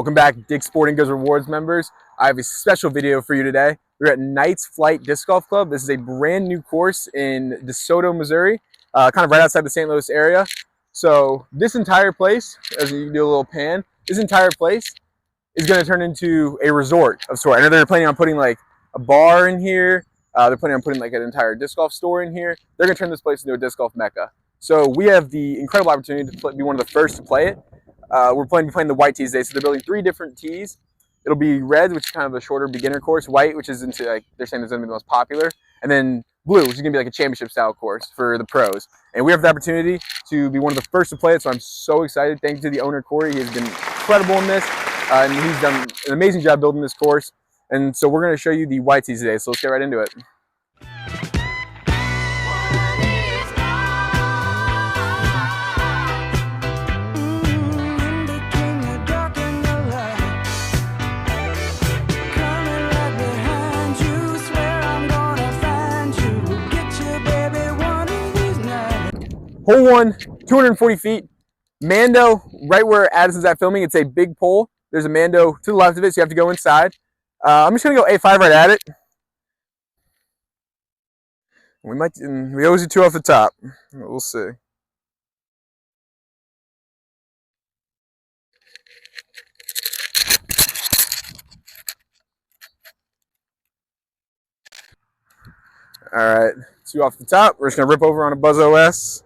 Welcome back, Dick's Sporting Goods Rewards members. I have a special video for you today. We're at Knights Flight Disc Golf Club. This is a brand new course in DeSoto, Missouri, kind of right outside the St. Louis area. So this entire place, as you do a little pan, this entire place is going to turn into a resort of sort. I know they're planning on putting like a bar in here. They're planning on putting like an entire disc golf store in here. They're going to turn this place into a disc golf mecca. So we have the incredible opportunity to be one of the first to play it. We're planning to play the white tees today, so they're building 3 different tees. It'll be red, which is kind of a shorter beginner course, white, which is into like they're saying is going to be the most popular, and then blue, which is going to be like a championship style course for the pros. And we have the opportunity to be one of the first to play it, so I'm so excited. Thank you to the owner, Corey. He has been incredible in this, and he's done an amazing job building this course. And so we're going to show you the white tees today, so let's get right into it. Hole 1, 240 feet. Mando, right where Addison's at filming, it's a big pole. There's a Mando to the left of it, so you have to go inside. I'm just going to go A5 right at it. We always do 2 off the top. We'll see. All right, 2 off the top. We're just going to rip over on a Buzz OS.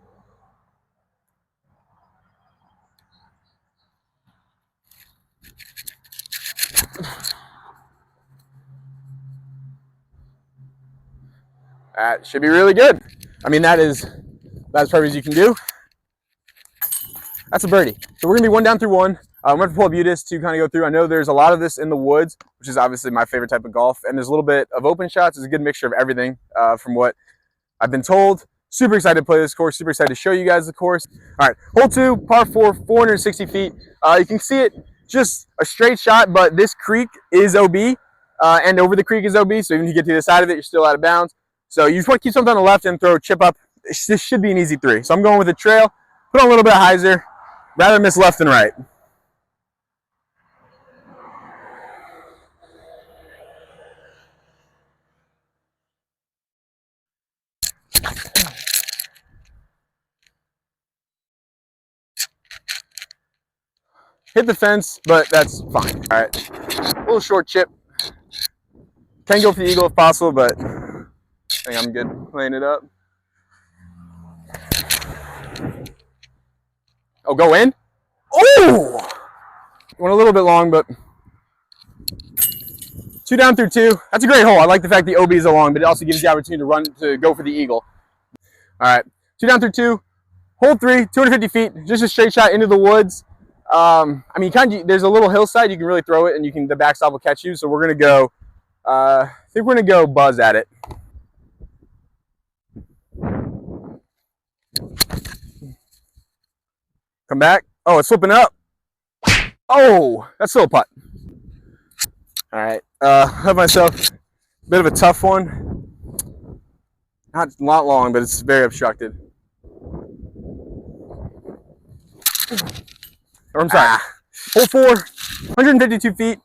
That should be really good. I mean, that's as perfect as you can do. That's a birdie. So we're going to be 1 down through 1. I'm going to pull up UDisc to kind of go through. I know there's a lot of this in the woods, which is obviously my favorite type of golf. And there's a little bit of open shots. It's a good mixture of everything from what I've been told. Super excited to play this course. Super excited to show you guys the course. All right, hole 2, par 4, 460 feet. You can see it, just a straight shot, but this creek is OB, and over the creek is OB. So even if you get to the side of it, you're still out of bounds. So you just want to keep something on the left and throw a chip up. This should be an easy 3. So I'm going with a trail, put on a little bit of hyzer, rather miss left than right. Hit the fence, but that's fine. All right, a little short chip. Can go for the eagle if possible, but I think I'm good laying it up. Oh, go in? Oh! Went a little bit long, but 2 down through 2. That's a great hole. I like the fact the OB is long, but it also gives you the opportunity to go for the eagle. All right, 2 down through 2. Hole 3, 250 feet. Just a straight shot into the woods. I mean, there's a little hillside. You can really throw it, and the backstop will catch you. So we're gonna go. I think we're gonna go Buzz at it. Come back. Oh, it's flipping up. Oh, that's still a putt. All right. I have myself a bit of a tough one. Not long, but it's very obstructed. Or I'm sorry. Hole 4, 152 feet. A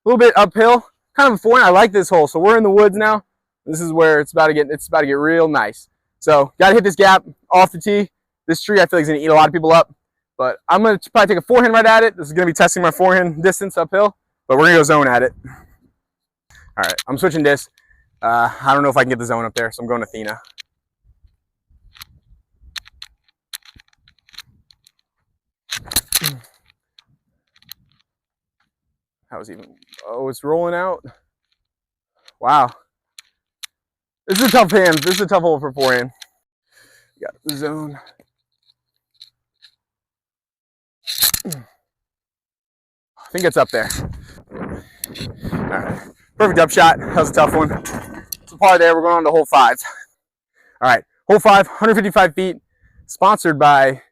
little bit uphill. Kind of a 4. I like this hole. So we're in the woods now. This is where it's about to get real nice. So gotta hit this gap off the tee. This tree I feel like is gonna eat a lot of people up. But I'm gonna probably take a forehand right at it. This is gonna be testing my forehand distance uphill. But we're gonna go zone at it. All right, I'm switching disc. I don't know if I can get the zone up there, so I'm going Athena. Oh, it's rolling out. Wow. This is a tough hand. This is a tough hole for forehand. Got the zone. I think it's up there. All right. Perfect up shot. That was a tough one. It's a par there. We're going on to hole 5. All right. Hole 5, 155 feet. Sponsored by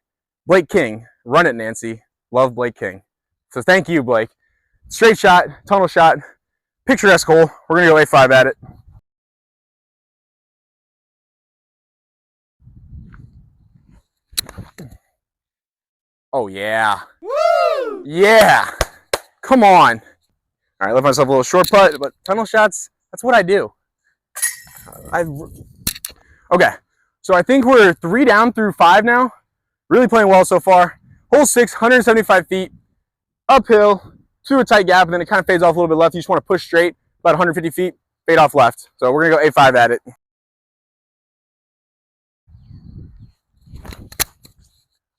Blake King. Run it, Nancy. Love Blake King. So thank you, Blake. Straight shot, tunnel shot, picturesque hole. We're going to go A5 at it. Oh, yeah. Woo! Yeah. Come on. All right, left myself a little short putt, but tunnel shots, that's what I do. Okay, so I think we're 3 down through 5 now. Really playing well so far. Hole 6, 175 feet, uphill, to a tight gap, and then it kind of fades off a little bit left. You just want to push straight, about 150 feet, fade off left. So we're going to go A5 at it.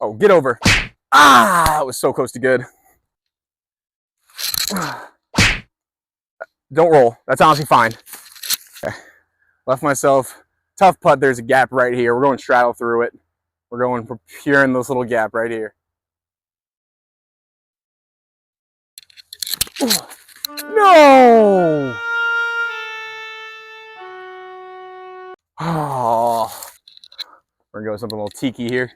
Oh, get over. Ah, that was so close to good. Don't roll. That's honestly fine. Okay. Left myself. Tough putt. There's a gap right here. We're going straddle through it. We're going pure in this little gap right here. No! Oh. We're going to go with something a little tiki here.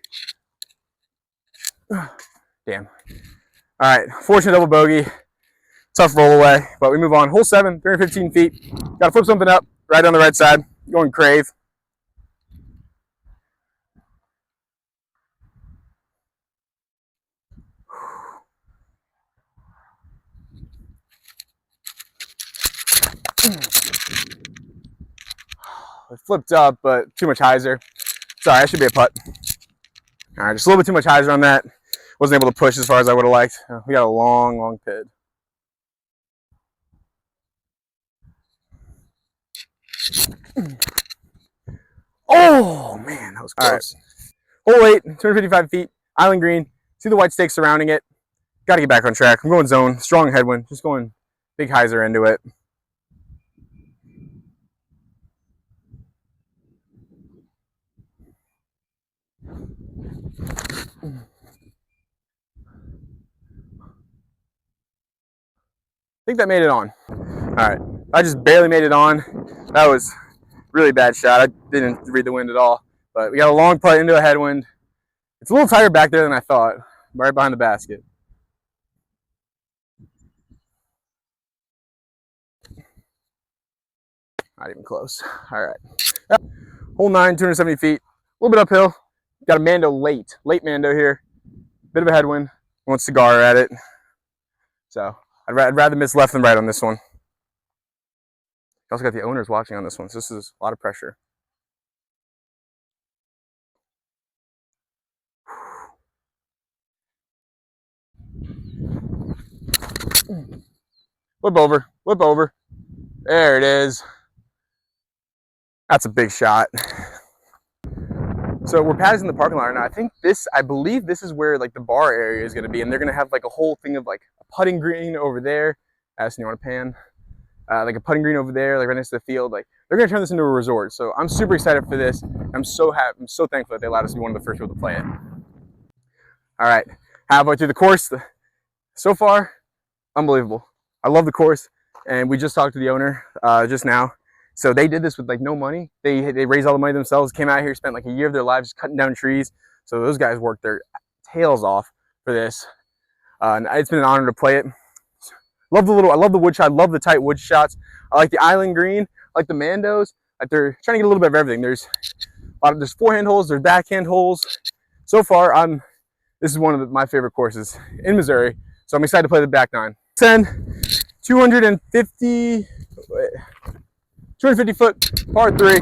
Damn. All right. Fortunate double bogey. Tough roll away, but we move on. Hole 7, 315 feet. Got to flip something up right on the right side. Going crave. It flipped up, but too much hyzer. Sorry, that should be a putt. All right, just a little bit too much hyzer on that. Wasn't able to push as far as I would have liked. We got a long, long pid. Oh, man, that was close. All right. Hole 8, 255 feet, island green. See the white stakes surrounding it. Got to get back on track. I'm going zone, strong headwind, just going big hyzer into it. I think that made it on. All right, I just barely made it on. That was really bad shot. I didn't read the wind at all, but we got a long putt into a headwind. It's a little tighter back there than I thought, right behind the basket. Not even close. All right. Yep. Hole 9, 270 feet, a little bit uphill. Got a Mando late Mando here. Bit of a headwind. Wants cigar at it. So I'd rather miss left than right on this one. Also got the owners watching on this one, so this is a lot of pressure. Flip over, flip over. There it is. That's a big shot. So we're passing the parking lot right now. I believe this is where like the bar area is gonna be, and they're gonna have like a whole thing of like a putting green over there. Addison, you wanna pan? Like a putting green over there, like right next to the field. Like they're gonna turn this into a resort. So I'm super excited for this. I'm so happy. I'm so thankful that they allowed us to be one of the first people to play it. All right, halfway through the course. So far, unbelievable. I love the course, and we just talked to the owner just now. So they did this with like no money. They raised all the money themselves, came out here, spent like a year of their lives cutting down trees. So those guys worked their tails off for this. And it's been an honor to play it. I love the wood shot, love the tight wood shots. I like the island green, I like the Mandos. Like they're trying to get a little bit of everything. There's forehand holes, there's backhand holes. So far, this is one of my favorite courses in Missouri. So I'm excited to play the back nine. 10, 250 foot par 3,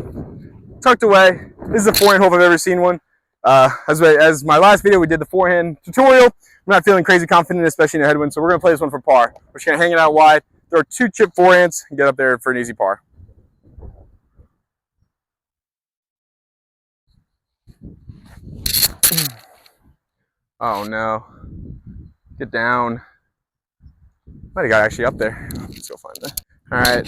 tucked away. This is a forehand hole if I've ever seen one. As my last video, we did the forehand tutorial. I'm not feeling crazy confident, especially in a headwind, so we're gonna play this one for par. We're just gonna hang it out wide, throw 2 chip forehands, and get up there for an easy par. Oh no. Get down. Might have got actually up there. Let's go find that. All right.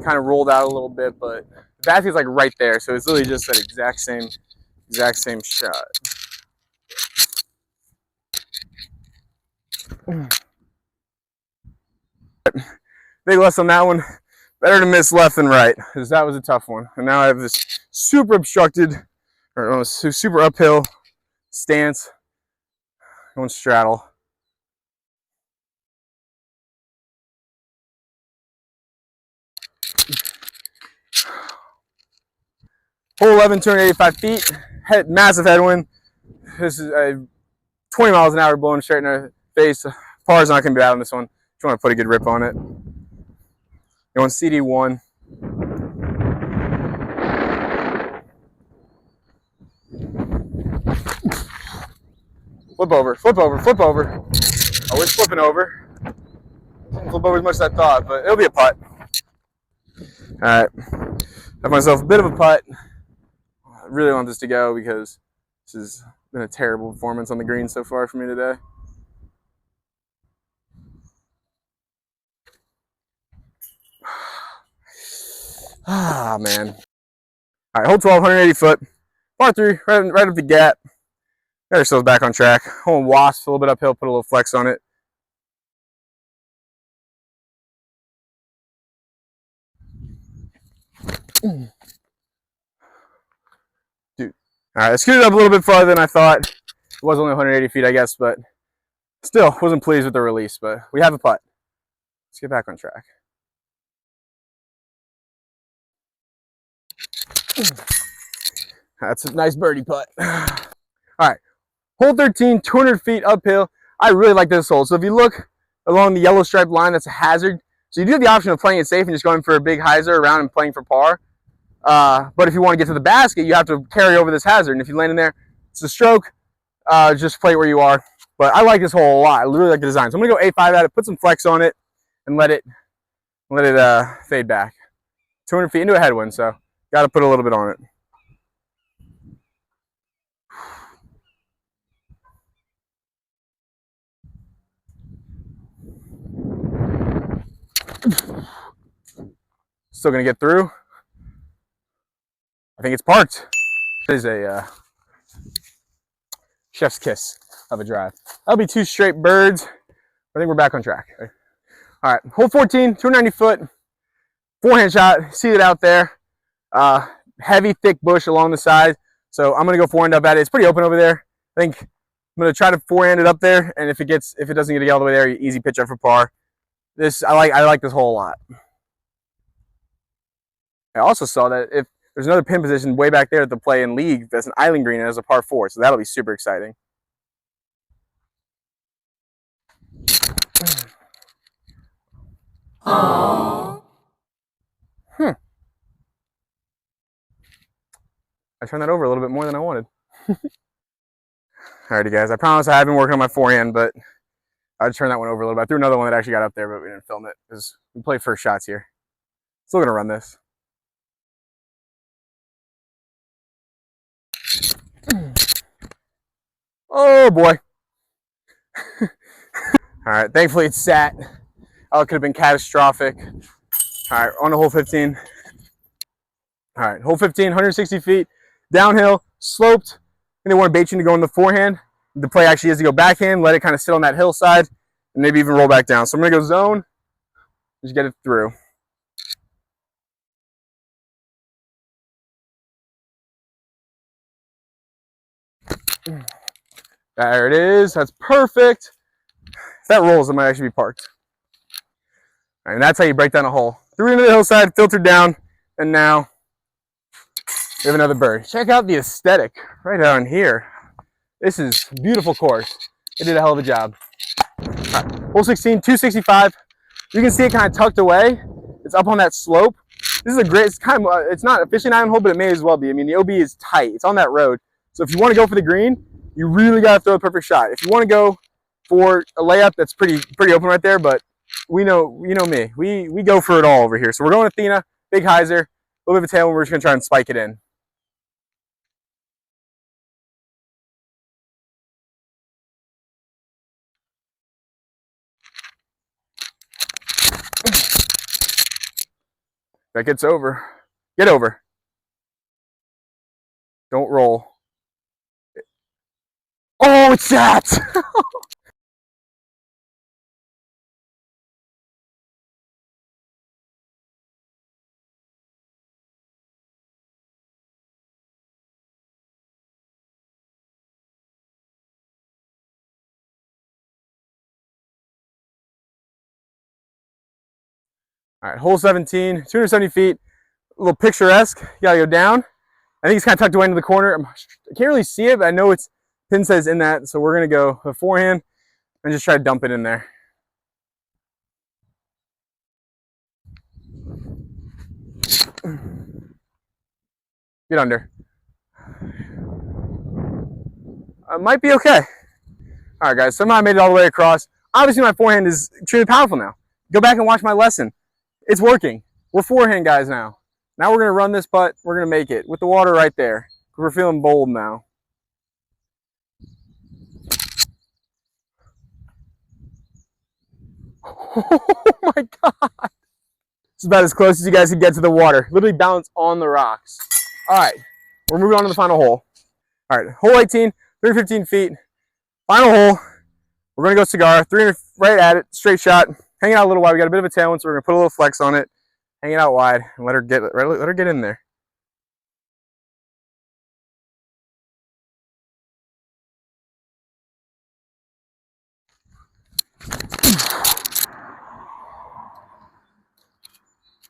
Kind of rolled out a little bit, but the basket's like right there, so it's literally just that exact same shot. Big less on that one. Better to miss left than right, because that was a tough one. And now I have this super obstructed, or super uphill stance. Going straddle. Hole 11, 285 feet. Massive headwind. This is 20 miles an hour blowing straight in our face. Par's not going to be bad on this one. If you want to put a good rip on it. Going CD1. Flip over, flip over, flip over. Always flipping over. Flip over as much as I thought, but it'll be a putt. All right, have myself a bit of a putt. I really want this to go because this has been a terrible performance on the green so far for me today. Ah, man. All right, hole 12, 180 foot. Par 3, right up the gap. Got ourselves back on track. Hole wasp, a little bit uphill, put a little flex on it. Dude. All right, I scooted up a little bit farther than I thought. It was only 180 feet, I guess, but still wasn't pleased with the release. But we have a putt. Let's get back on track. That's a nice birdie putt. All right, hole 13, 200 feet uphill. I really like this hole. So if you look along the yellow striped line, that's a hazard. So you do have the option of playing it safe and just going for a big hyzer around and playing for par. But if you want to get to the basket, you have to carry over this hazard. And if you land in there, it's a stroke. Just play it where you are. But I like this hole a lot. I really like the design. So I'm going to go A5 at it, put some flex on it, and let it fade back. 200 feet into a headwind, so got to put a little bit on it. Still going to get through. I think it's parked. It is a chef's kiss of a drive. That'll be 2 straight birds. I think we're back on track. All right, hole 14, 290 foot, forehand shot. See it out there. Heavy, thick bush along the side. So I'm gonna go forehand up at it. It's pretty open over there. I think I'm gonna try to forehand it up there, and if it doesn't get all the way there, easy pitch up for par. I like this hole a lot. I also saw that if there's another pin position way back there at the play in league that's an island green and has a par 4, so that'll be super exciting. Aww. I turned that over a little bit more than I wanted. Alrighty, guys. I promise I have been working on my forehand, but I turned that one over a little bit. I threw another one that actually got up there, but we didn't film it because we play first shots here. Still gonna run this. Oh boy. All right, thankfully it's sat. Oh, it could have been catastrophic. All right, on to hole 15. All right, hole 15, 160 feet, downhill, sloped. And they want to bait you to go in the forehand. The play actually is to go backhand, let it kind of sit on that hillside, and maybe even roll back down. So I'm gonna go zone, just get it through. There it is, that's perfect. If that rolls, it might actually be parked. All right, and that's how you break down a hole. Through into the hillside, filtered down, and now we have another bird. Check out the aesthetic right down here. This is a beautiful course. They did a hell of a job. All right, hole 16, 265. You can see it kind of tucked away. It's up on that slope. This is a great, it's not officially an island hole, but it may as well be. I mean, the OB is tight. It's on that road. So if you want to go for the green, you really got to throw a perfect shot. If you want to go for a layup, that's pretty open right there, but you know me. We go for it all over here. So we're going Athena, big hyzer, a little bit of a tail, and we're just going to try and spike it in. That gets over. Get over. Don't roll. Oh, it's that! All right, hole 17, 270 feet, a little picturesque. You gotta go down. I think it's kind of tucked away into the corner. I can't really see it, but I know it's pin says in that, so we're gonna go the forehand. and just try to dump it in there. Get under. Might be okay. All right, guys, somehow I made it all the way across. Obviously, my forehand is extremely powerful now. Go back and watch my lesson. It's working. We're forehand guys now. Now we're going to run this putt. We're going to make it with the water right there. We're feeling bold now. Oh my God. It's about as close as you guys can get to the water. Literally balance on the rocks. All right, we're moving on to the final hole. All right, hole 18, 315 feet. Final hole. We're going to go cigar, 300 right at it, straight shot. Hang it out a little while. We got a bit of a tailwind, so we're going to put a little flex on it. Hang it out wide and let her get in there.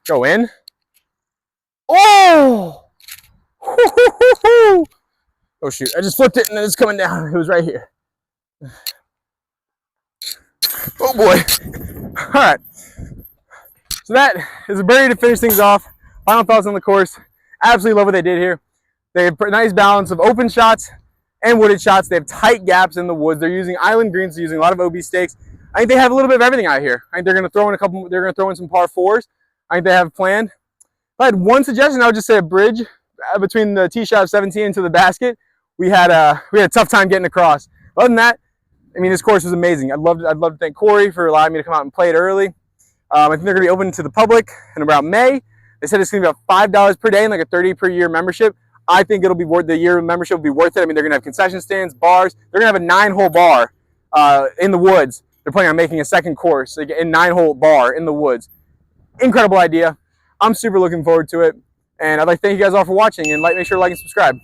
Go in. Oh! Oh shoot, I just flipped it and then it's coming down. It was right here. Oh boy. All right. So that is a birdie to finish things off. Final thoughts on the course. Absolutely love what they did here. They have a nice balance of open shots and wooded shots. They have tight gaps in the woods. They're using island greens. They're using a lot of OB stakes. I think they have a little bit of everything out here. I think they're going to throw in they're going to throw in some par fours. I think they have planned. If I had one suggestion, I would just say a bridge between the tee shot of 17 into the basket. We had a tough time getting across. Other than that, I mean, this course was amazing. I'd love to thank Corey for allowing me to come out and play it early. I think they're going to be open to the public in about May. They said it's going to be about $5 per day and like a $30 per year membership. I think it'll be worth the year membership will be worth it. I mean, they're going to have concession stands, bars. They're going to have a 9-hole bar in the woods. They're planning on making a second course, like a 9-hole bar in the woods. Incredible idea. I'm super looking forward to it. And I'd like to thank you guys all for watching, and make sure to like and subscribe.